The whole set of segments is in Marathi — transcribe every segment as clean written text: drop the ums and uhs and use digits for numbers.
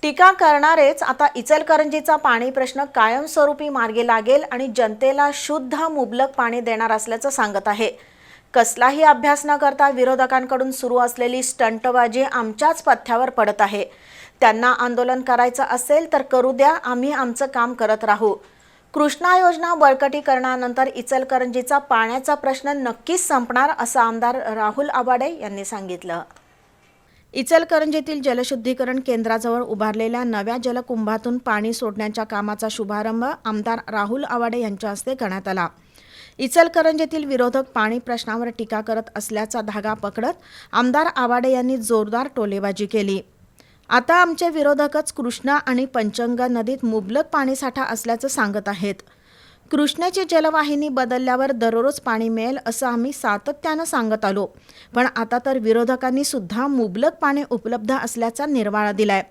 टीका करणारेच आता इचलकरंजीचा पाणी प्रश्न कायमस्वरूपी मार्गी लागेल आणि जनतेला शुद्ध मुबलक पाणी देणार असल्याचं सांगत आहे। कसलाही अभ्यास न करता विरोधकांकडून सुरू असलेली स्टंटबाजी आमच्याच पथ्यावर पडत आहे। त्यांना आंदोलन करायचं असेल तर करू द्या, आम्ही आमचं काम करत राहू। कृष्णा योजना बळकटीकरणानंतर इचलकरंजीचा पाण्याचा प्रश्न नक्कीच संपणार असं आमदार राहुल आवाडे यांनी सांगितलं। इचलकरंजीतील जलशुद्धीकरण केंद्राजवळ उभारलेल्या नव्या जलकुंभातून पाणी सोडण्याच्या कामाचा शुभारंभ आमदार राहुल आवाडे यांच्या हस्ते करण्यात आला। इचलकरंजीतील विरोधक पाणी प्रश्नावर टीका करत असल्याचा धागा पकडत आमदार आवाडे यांनी जोरदार टोलेबाजी केली। आता आमचे विरोधकच कृष्णा आणि पंचगंगा नदीत मुबलक पाणीसाठा असल्याचं सांगत आहेत। कृष्णेची जलवाहिनी बदलल्यावर दररोज पाणी मिळेल असं आम्ही सातत्यानं सांगत आलो, पण आता तर विरोधकांनी सुद्धा मुबलक पाणी उपलब्ध असल्याचा निर्वाळा दिलाय।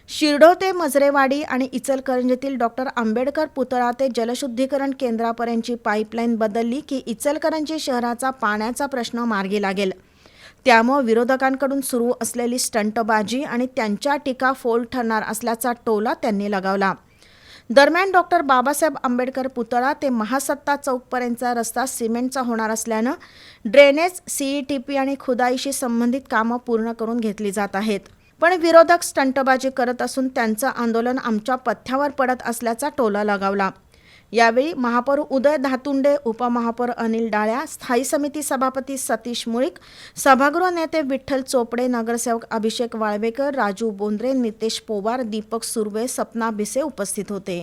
शिरडो ते मजरेवाडी आणि इचलकरंजीतील डॉक्टर आंबेडकर पुतळा ते जलशुद्धीकरण केंद्रापर्यंतची पाईपलाईन बदलली की इचलकरंजी शहराचा पाण्याचा प्रश्न मार्गी लागेल। त्यामुळे विरोधकांकडून सुरू असलेली स्टंटबाजी आणि त्यांच्या टीका फोल ठरणार असल्याचा टोला त्यांनी लगावला। दरम्यान डॉक्टर बाबासाहेब आंबेडकर पुतळा ते महासत्ता चौकपर्यंतचा रस्ता सिमेंटचा होणार असल्यानं ड्रेनेज, सीईटीपी आणि खुदाईशी संबंधित कामं पूर्ण करून घेतली जात आहेत। पण विरोधक स्टंटबाजी करत असून त्यांचं आंदोलन आमच्या पथ्यावर पडत असल्याचा टोला लगावला। यावेळी महापौर उदय धातुंडे, उपमहापौर अनिल डाळ्या, स्थायी समिती सभापती सतीश मुळीक, सभागृह नेते विठ्ठल चोपडे, नगरसेवक अभिषेक वाळवेकर, राजू बोंद्रे, नितेश पोवार, दीपक सुर्वे, सपना भिसे उपस्थित होते।